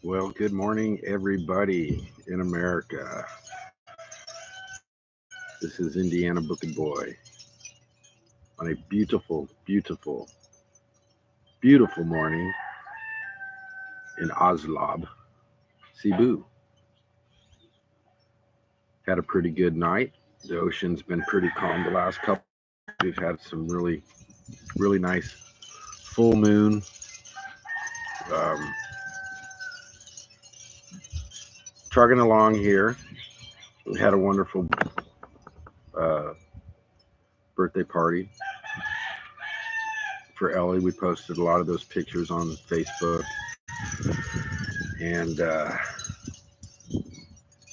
Well, good morning, everybody in America. This is Indiana Bookie Boy on a beautiful, beautiful, beautiful morning in Oslab, Cebu. Had a pretty good night. The ocean's been pretty calm the last couple of days. We've had some really nice full moon. Um, Trucking along here. We had a wonderful uh, birthday party for Ellie. We posted a lot of those pictures on Facebook, and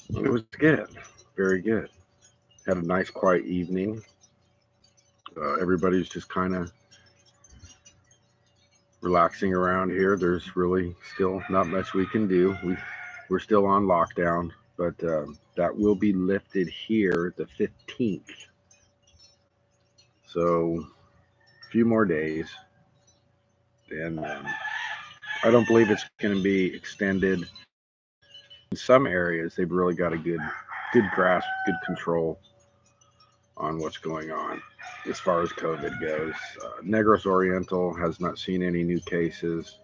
it was good, very good. Had a nice quiet evening. Everybody's just kind of relaxing around here. There's really still not much we can do. We're still on lockdown, but that will be lifted here the 15th. So a few more days, and I don't believe it's going to be extended. In some areas, they've really got a good grasp, good control on what's going on as far as COVID goes. Negros Oriental has not seen any new cases.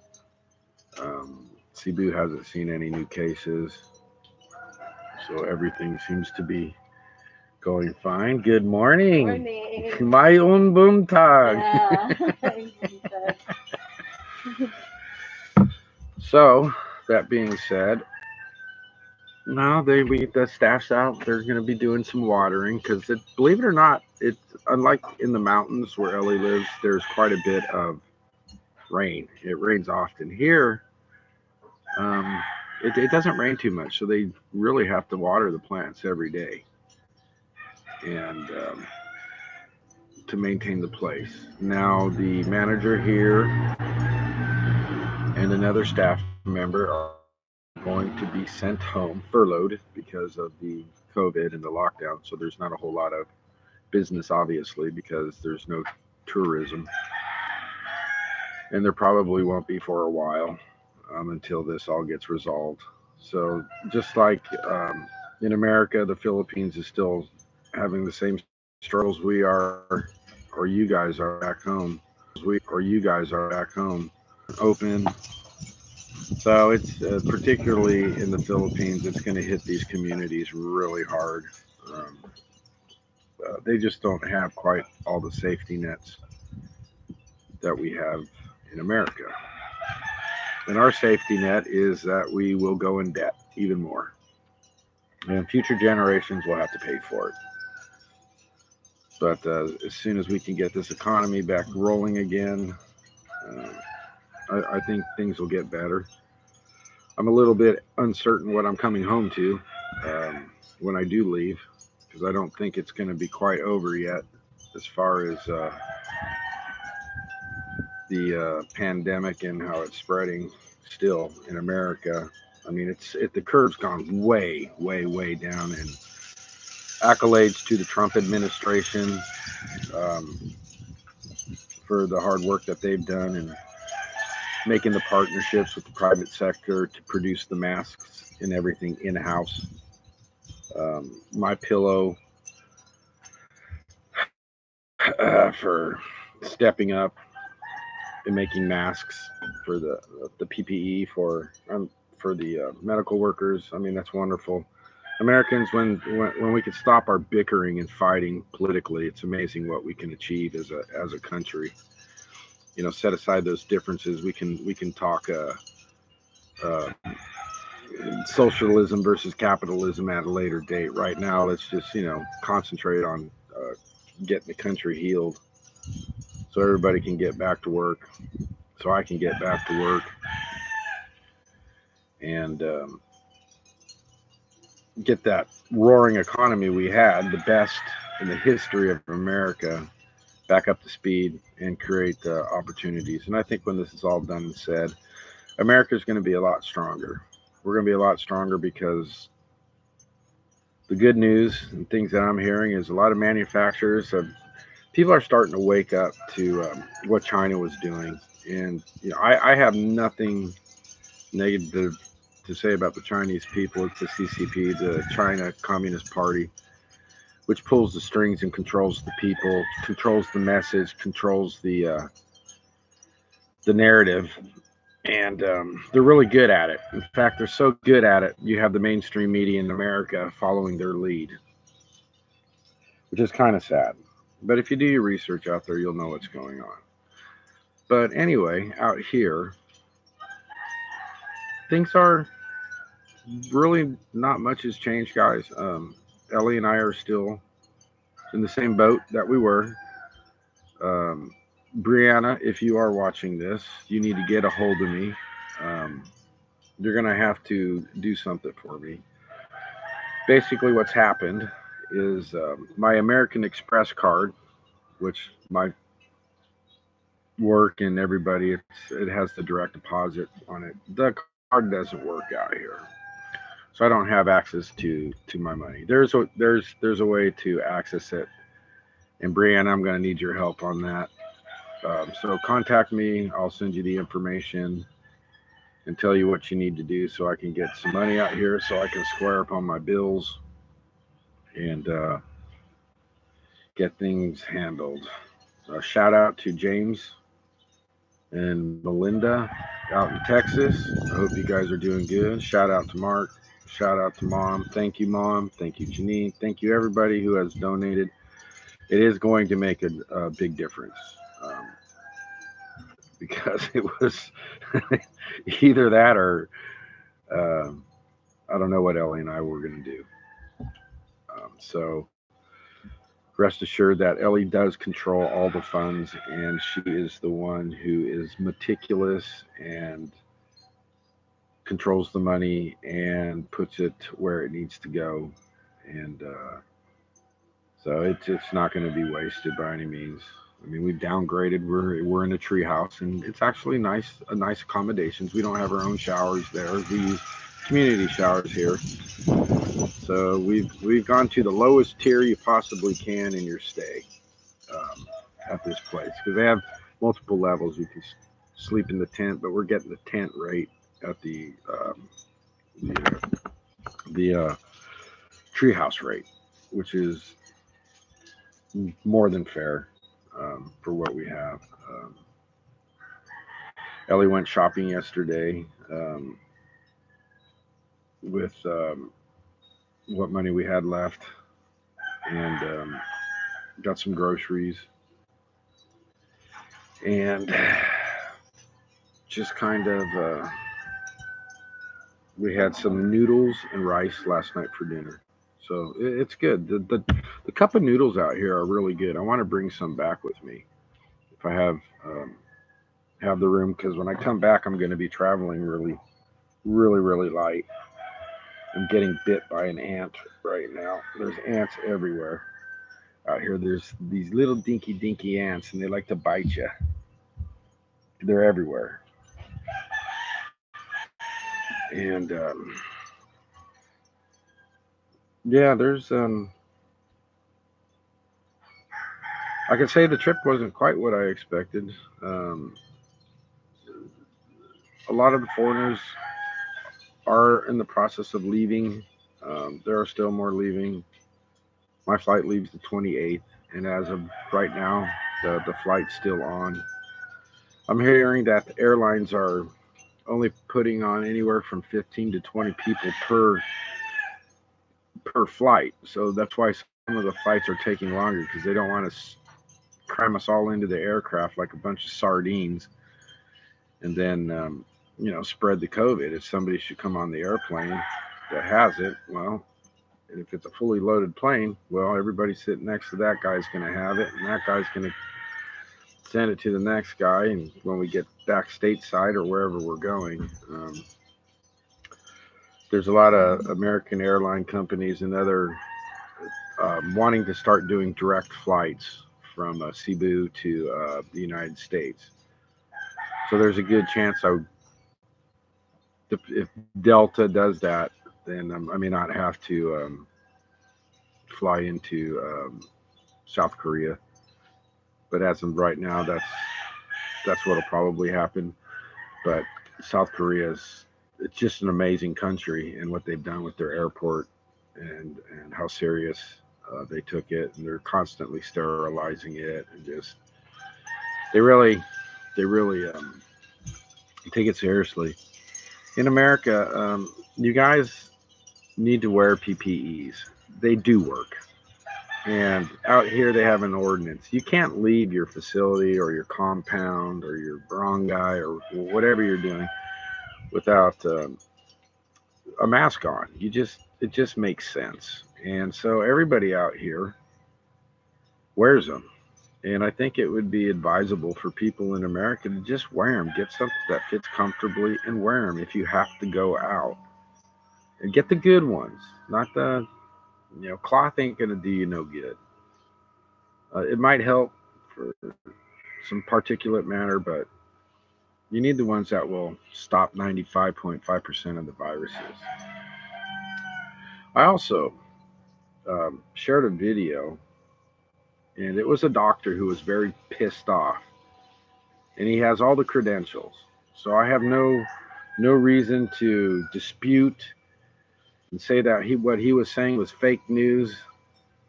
Cebu hasn't seen any new cases. So everything seems to be going fine. Good morning. Morning. My own buntag. Yeah. So that being said, now the staff's out. They're going to be doing some watering because believe it or not, it's unlike in the mountains where Ellie lives. There's quite a bit of rain. It rains often here. Um, it doesn't rain too much, so they really have to water the plants every day, and to maintain the place. Now the manager here and another staff member are going to be sent home, furloughed because of the COVID and the lockdown. So there's not a whole lot of business, obviously, because there's no tourism, and there probably won't be for a while until this all gets resolved. So just like in America, the Philippines is still having the same struggles we are, or you guys are back home. You guys are back home. Open. So it's particularly in the Philippines, it's going to hit these communities really hard. Um, they just don't have quite all the safety nets that we have in America. And our safety net is that we will go in debt even more. And future generations will have to pay for it. But as soon as we can get this economy back rolling again, uh, I think things will get better. I'm a little bit uncertain what I'm coming home to when I do leave, because I don't think it's going to be quite over yet as far as the pandemic and how it's spreading still in America. I mean, the curve's gone way down, and accolades to the Trump administration um, for the hard work that they've done and making the partnerships with the private sector to produce the masks and everything in house. My pillow for stepping up and making masks for the PPE for the medical workers. I mean, that's wonderful. Americans, when we can stop our bickering and fighting politically, it's amazing what we can achieve as a country. You know, set aside those differences. We can talk uh, socialism versus capitalism at a later date. Right now, let's just concentrate on getting the country healed, so everybody can get back to work, so I can get back to work, and get that roaring economy we had, the best in the history of America, back up to speed and create opportunities. And I think when this is all done and said, America is going to be a lot stronger. We're going to be a lot stronger because the good news and things that I'm hearing is a lot of manufacturers have people are starting to wake up to what China was doing. And I have nothing negative to to say about the Chinese people. It's the CCP, the China Communist Party, which pulls the strings and controls the people, controls the message, controls the narrative, and they're really good at it. In fact, they're so good at it, you have the mainstream media in America following their lead, which is kind of sad. But if you do your research out there, you'll know what's going on. But anyway, out here, things are really not much has changed, guys. Ellie and I are still in the same boat that we were. Um, Brianna, if you are watching this, you need to get a hold of me. Um, you're going to have to do something for me. Basically, what's happened is my American Express card, which my work and everybody, it has the direct deposit on it. The card doesn't work out here, so I don't have access to my money. There's a way to access it, and Brianna, I'm going to need your help on that. So contact me. I'll send you the information and tell you what you need to do so I can get some money out here so I can square up on my bills and get things handled. Shout out to James and Melinda out in Texas. I hope you guys are doing good. Shout out to Mark. Shout out to Mom. Thank you, Mom. Thank you, Janine. Thank you, everybody who has donated. It is going to make a big difference. Because it was either that or I don't know what Ellie and I were going to do. So rest assured that Ellie does control all the funds, and she is the one who is meticulous and controls the money and puts it where it needs to go. And so it's not going to be wasted by any means. I mean, we've downgraded. We're in a tree house, and it's actually nice accommodations. We don't have our own showers there. We use community showers here. So we've gone to the lowest tier you possibly can in your stay at this place because they have multiple levels. You can sleep in the tent, but we're getting the tent rate at the treehouse rate, which is more than fair for what we have. Ellie went shopping yesterday with what money we had left and got some groceries and just kind of we had some noodles and rice last night for dinner. So it's good. The cup of noodles out here are really good. I want to bring some back with me if I have the room because when I come back, I'm going to be traveling really light. I'm getting bit by an ant right now. There's ants everywhere out here. There's these little dinky ants, and they like to bite you. They're everywhere, and yeah, there's I can say the trip wasn't quite what I expected. A lot of the foreigners are in the process of leaving. There are still more leaving. My flight leaves the 28th, and as of right now, the flight's still on. I'm hearing that the airlines are only putting on anywhere from 15 to 20 people per flight. So that's why some of the flights are taking longer because they don't want to cram us all into the aircraft like a bunch of sardines and then spread the COVID. If somebody should come on the airplane that has it, well, if it's a fully loaded plane, well, everybody sitting next to that guy's going to have it, and that guy's going to send it to the next guy. And when we get back stateside or wherever we're going, there's a lot of American airline companies and other wanting to start doing direct flights from Cebu to the United States. So there's a good chance if Delta does that, then I may not have to fly into South Korea. But as of right now, that's what'll probably happen. But South Korea it's just an amazing country and what they've done with their airport and how serious they took it, and they're constantly sterilizing it, and just they really they really take it seriously. In America, you guys need to wear PPEs. They do work. And out here, they have an ordinance. You can't leave your facility or your compound or your barangay or whatever you're doing without a mask on. It just makes sense. And so everybody out here wears them. And I think it would be advisable for people in America to just wear them. Get something that fits comfortably and wear them if you have to go out. And get the good ones, not the, cloth ain't going to do you no good. It might help for some particulate matter, but you need the ones that will stop 95.5% of the viruses. I also shared a video, and it was a doctor who was very pissed off, and he has all the credentials. So I have no reason to dispute and say that what he was saying was fake news.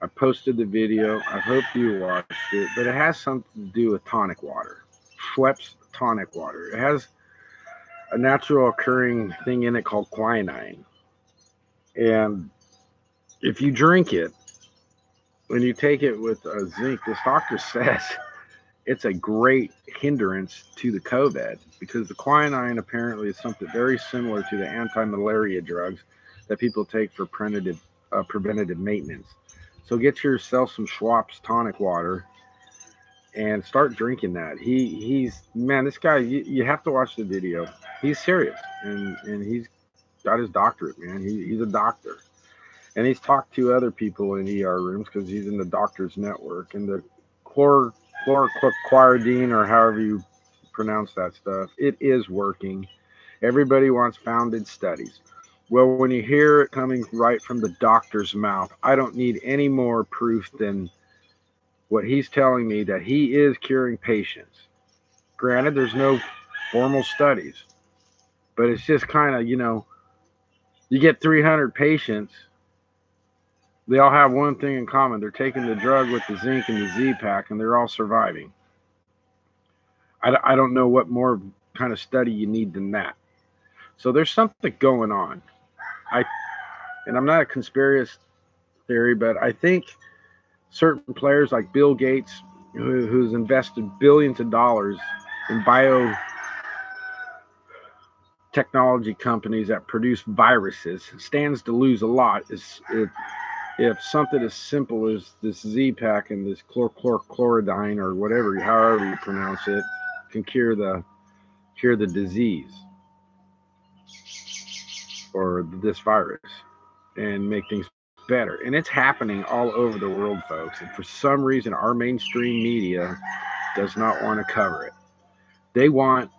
I posted the video. I hope you watched it, but it has something to do with tonic water. Schweppes tonic water. It has a natural occurring thing in it called quinine. And if you drink it, when you take it with zinc, this doctor says it's a great hindrance to the COVID, because the quinine apparently is something very similar to the anti-malaria drugs that people take for preventative maintenance. So get yourself some Schweppes tonic water and start drinking that. He's man, this guy, you have to watch the video. He's serious, and he's got his doctorate, man. He's a doctor, and he's talked to other people in ER rooms because he's in the doctor's network. And the chlorquidine, or however you pronounce that stuff, it is working. Everybody wants founded studies. Well, when you hear it coming right from the doctor's mouth, I don't need any more proof than what he's telling me, that he is curing patients. Granted, there's no formal studies, but it's just kind of, you get 300 patients, they all have one thing in common. They're taking the drug with the zinc and the Z-Pack, and they're all surviving. I don't know what more kind of study you need than that. So there's something going on. And I'm not a conspiracy theory, but I think certain players like Bill Gates, who's invested billions of dollars in biotechnology companies that produce viruses, stands to lose a lot if something as simple as this Z-Pack and this chlorquidine, or whatever, however you pronounce it, can cure the disease or this virus and make things better. And it's happening all over the world, folks. And for some reason, our mainstream media does not want to cover it. They want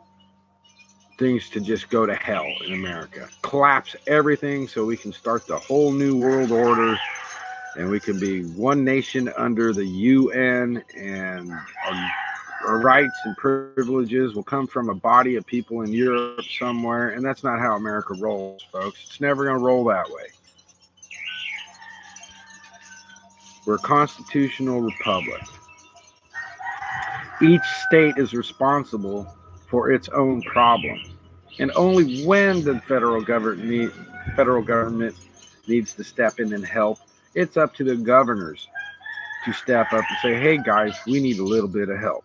things to just go to hell in America. Collapse everything so we can start the whole new world order, and we can be one nation under the UN, and our rights and privileges will come from a body of people in Europe somewhere. And that's not how America rolls, folks. It's never going to roll that way. We're a constitutional republic. Each state is responsible for its own problem. And only when the federal government needs to step in and help, it's up to the governors to step up and say, hey guys, we need a little bit of help.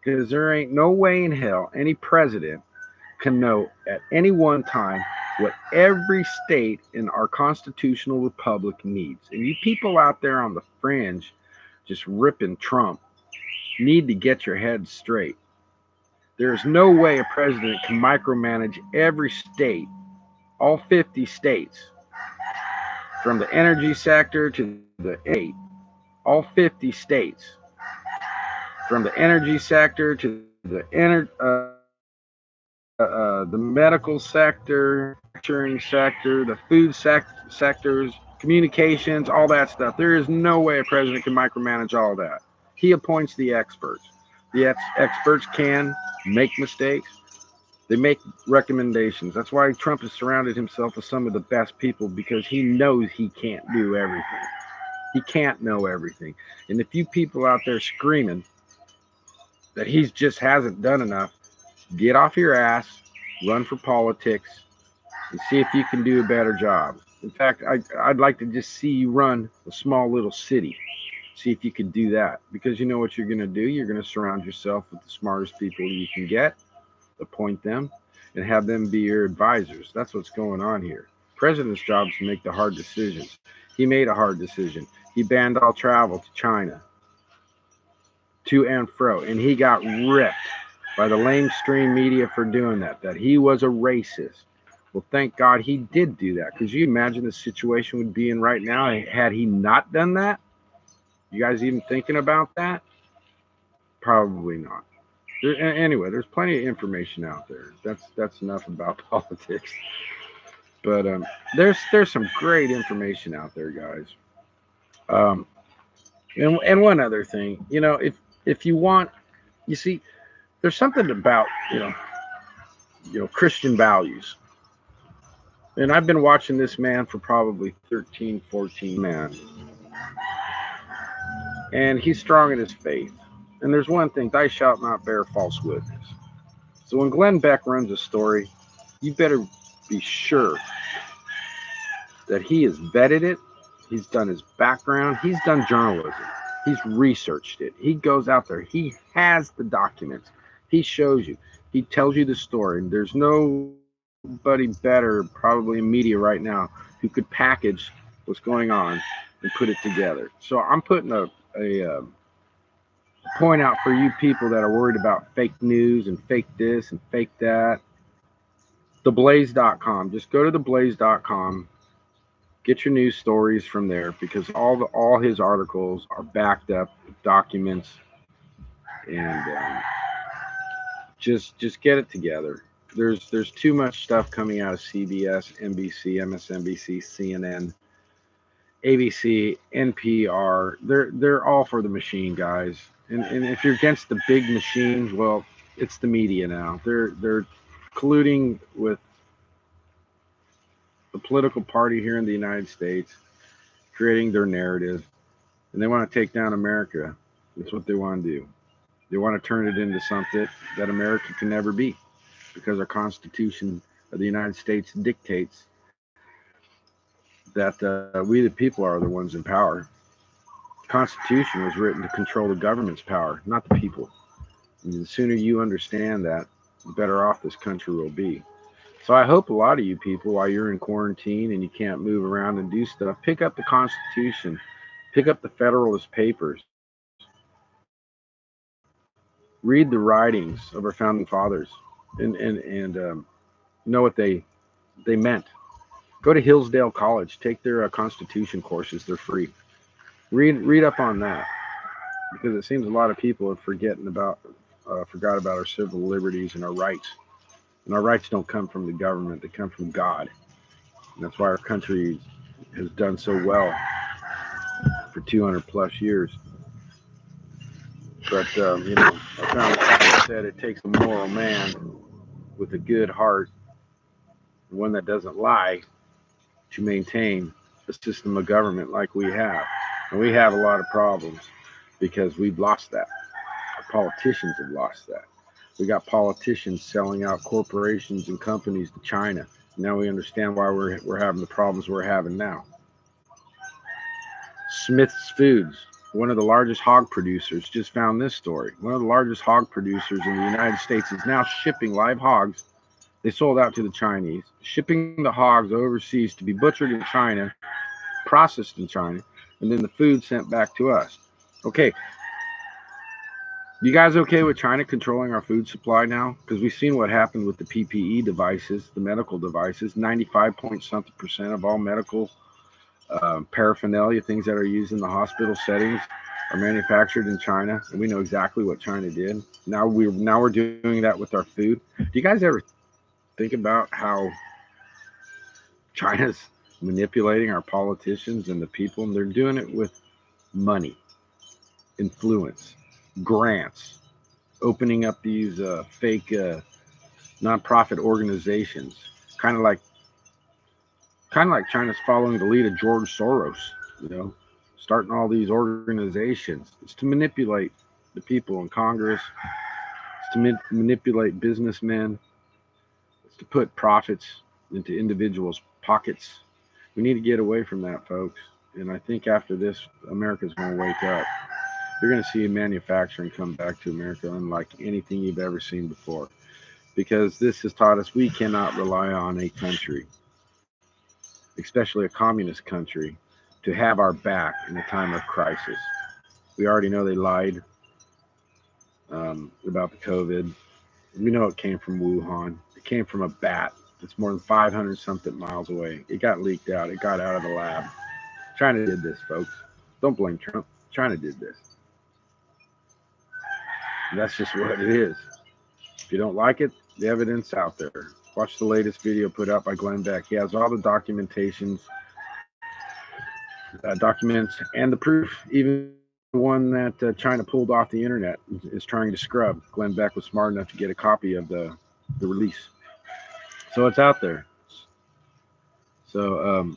Because there ain't no way in hell any president can know at any one time what every state in our constitutional republic needs. And you people out there on the fringe just ripping Trump need to get your heads straight. There's no way a president can micromanage every state, all 50 states, from the energy sector to the 8, all 50 states, from the energy sector to the medical sector, manufacturing sector, the food sectors, communications, all that stuff. There is no way a president can micromanage all that. He appoints the experts. The experts can make mistakes. They make recommendations. That's why Trump has surrounded himself with some of the best people, because he knows he can't do everything. He can't know everything. And if you people out there screaming that he just hasn't done enough, get off your ass, run for politics, and see if you can do a better job. In fact, I'd like to just see you run a small little city. See if you can do that. Because you know what you're going to do? You're going to surround yourself with the smartest people you can get, appoint them, and have them be your advisors. That's what's going on here. President's job is to make the hard decisions. He made a hard decision. He banned all travel to China, to and fro, and he got ripped by the lamestream media for doing that he was a racist. Well, thank God he did do that, because you imagine the situation would be in right now had he not done that? You guys even thinking about that? Probably not. Anyway, there's plenty of information out there. That's enough about politics. But there's some great information out there, guys. Um, and one other thing, if you want, you see, there's something about Christian values. And I've been watching this man for probably 13, 14 man. And he's strong in his faith. And there's one thing, thou shalt not bear false witness. So when Glenn Beck runs a story, you better be sure that he has vetted it. He's done his background. He's done journalism. He's researched it. He goes out there. He has the documents. He shows you. He tells you the story. And there's nobody better, probably in media right now, who could package what's going on and put it together. So I'm putting a point out for you people that are worried about fake news and fake this and fake that. Theblaze.com. Just go to theblaze.com. Get your news stories from there, because all his articles are backed up with documents, and just get it together. There's too much stuff coming out of CBS, NBC, MSNBC, CNN, ABC, NPR. They're all for the machine, guys. And if you're against the big machines, well, it's the media now. They're colluding with the political party here in the United States, creating their narrative, and they want to take down America. That's what they want to do. They want to turn it into something that America can never be, because our Constitution of the United States dictates that we the people are the ones in power. The Constitution was written to control the government's power, not the people. And the sooner you understand that, the better off this country will be. So I hope a lot of you people, while you're in quarantine and you can't move around and do stuff, pick up the Constitution, pick up the Federalist Papers, read the writings of our founding fathers, and know what they meant. Go to Hillsdale College, take their Constitution courses; they're free. Read up on that, because it seems a lot of people are forgot about our civil liberties and our rights. And our rights don't come from the government; they come from God. And that's why our country has done so well for 200 plus years. But I found said it takes a moral man with a good heart, one that doesn't lie, to maintain a system of government like we have. And we have a lot of problems because we've lost that. Our politicians have lost that. We got politicians selling out corporations and companies to China. Now we understand why we're having the problems we're having now. Smith's Foods, one of the largest hog producers, just found this story. One of the largest hog producers in the United States is now shipping live hogs. They sold out to the Chinese, shipping the hogs overseas to be butchered in China, processed in China, and then the food sent back to us. Okay. You guys okay with China controlling our food supply now? Because we've seen what happened with the PPE devices, the medical devices. 95% of all medical paraphernalia, things that are used in the hospital settings, are manufactured in China, and we know exactly what China did. Now we're doing that with our food. Do you guys ever think about how China's manipulating our politicians and the people? And they're doing it with money, influence, grants, opening up these fake nonprofit organizations, kind of like China's following the lead of George Soros, you know, starting all these organizations. It's to manipulate the people in Congress. It's to manipulate businessmen. It's to put profits into individuals' pockets. We need to get away from that, folks. And I think after this, America's going to wake up. You're going to see manufacturing come back to America unlike anything you've ever seen before. Because this has taught us we cannot rely on a country, especially a communist country, to have our back in a time of crisis. We already know they lied about the COVID. We know it came from Wuhan. It came from a bat that's more than 500 something miles away. It got leaked out. It got out of the lab. China did this, folks. Don't blame Trump. China did this. And that's just what it is. If you don't like it, the evidence out there. Watch the latest video put out by Glenn Beck. He has all the documents and the proof. Even one that China pulled off the internet is trying to scrub. Glenn Beck was smart enough to get a copy of the release. So it's out there. So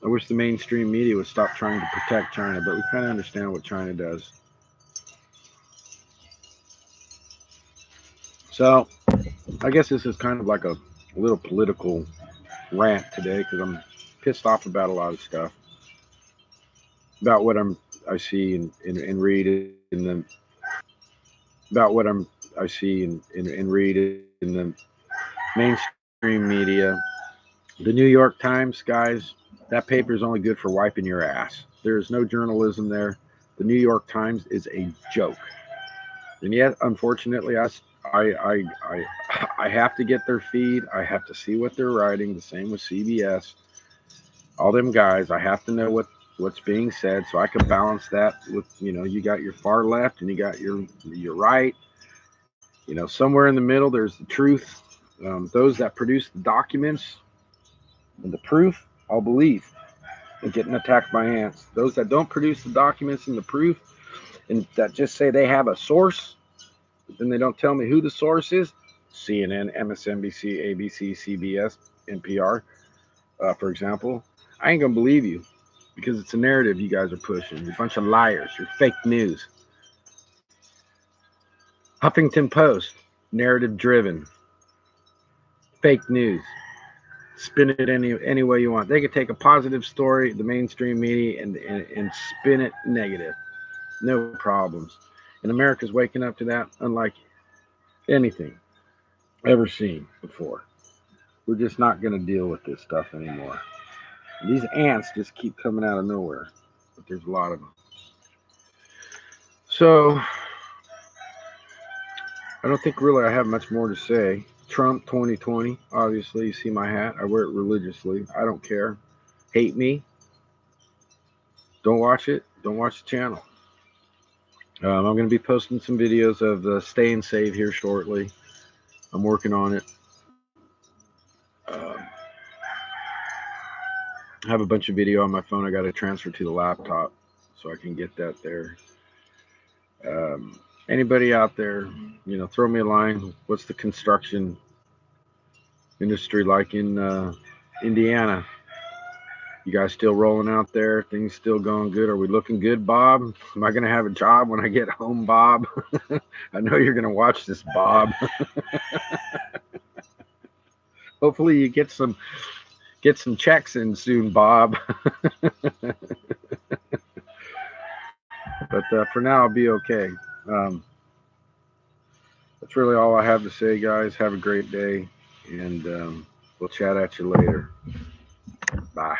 I wish the mainstream media would stop trying to protect China, but we kind of understand what China does. So I guess this is kind of like a little political rant today because I'm pissed off about a lot of stuff, about what I see and read in the about what I see and read in the mainstream media. The New York Times, guys, that paper is only good for wiping your ass. There is no journalism there. The New York Times is a joke. And yet, unfortunately, I have to get their feed. I have to see what they're writing. The same with CBS. All them guys, I have to know what's being said so I can balance that with, you got your far left and you got your right. Somewhere in the middle, there's the truth. Those that produce the documents and the proof, I'll believe, and getting attacked by ants. Those that don't produce the documents and the proof, and that just say they have a source, but then they don't tell me who the source is, CNN, MSNBC, ABC, CBS, NPR, for example, I ain't gonna believe you because it's a narrative you guys are pushing. You're a bunch of liars. You're fake news. Huffington Post, narrative driven. Fake news. Spin it any way you want. They could take a positive story, the mainstream media, and spin it negative. No problems. And America's waking up to that unlike anything ever seen before. We're just not going to deal with this stuff anymore. These ants just keep coming out of nowhere, but there's a lot of them. So I don't think really I have much more to say. Trump 2020, obviously, you see my hat. I wear it religiously. I don't care. Hate me. Don't watch it. Don't watch the channel. I'm going to be posting some videos of staying safe here shortly. I'm working on it. I have a bunch of video on my phone. I got to transfer to the laptop so I can get that there. Anybody out there, throw me a line. What's the construction industry like in Indiana? You guys still rolling out there? Things still going good? Are we looking good, Bob? Am I going to have a job when I get home, Bob? I know you're going to watch this, Bob. Hopefully you get some checks in soon, Bob. But for now, I'll be okay. That's really all I have to say, guys. Have a great day, and we'll chat at you later. Bye.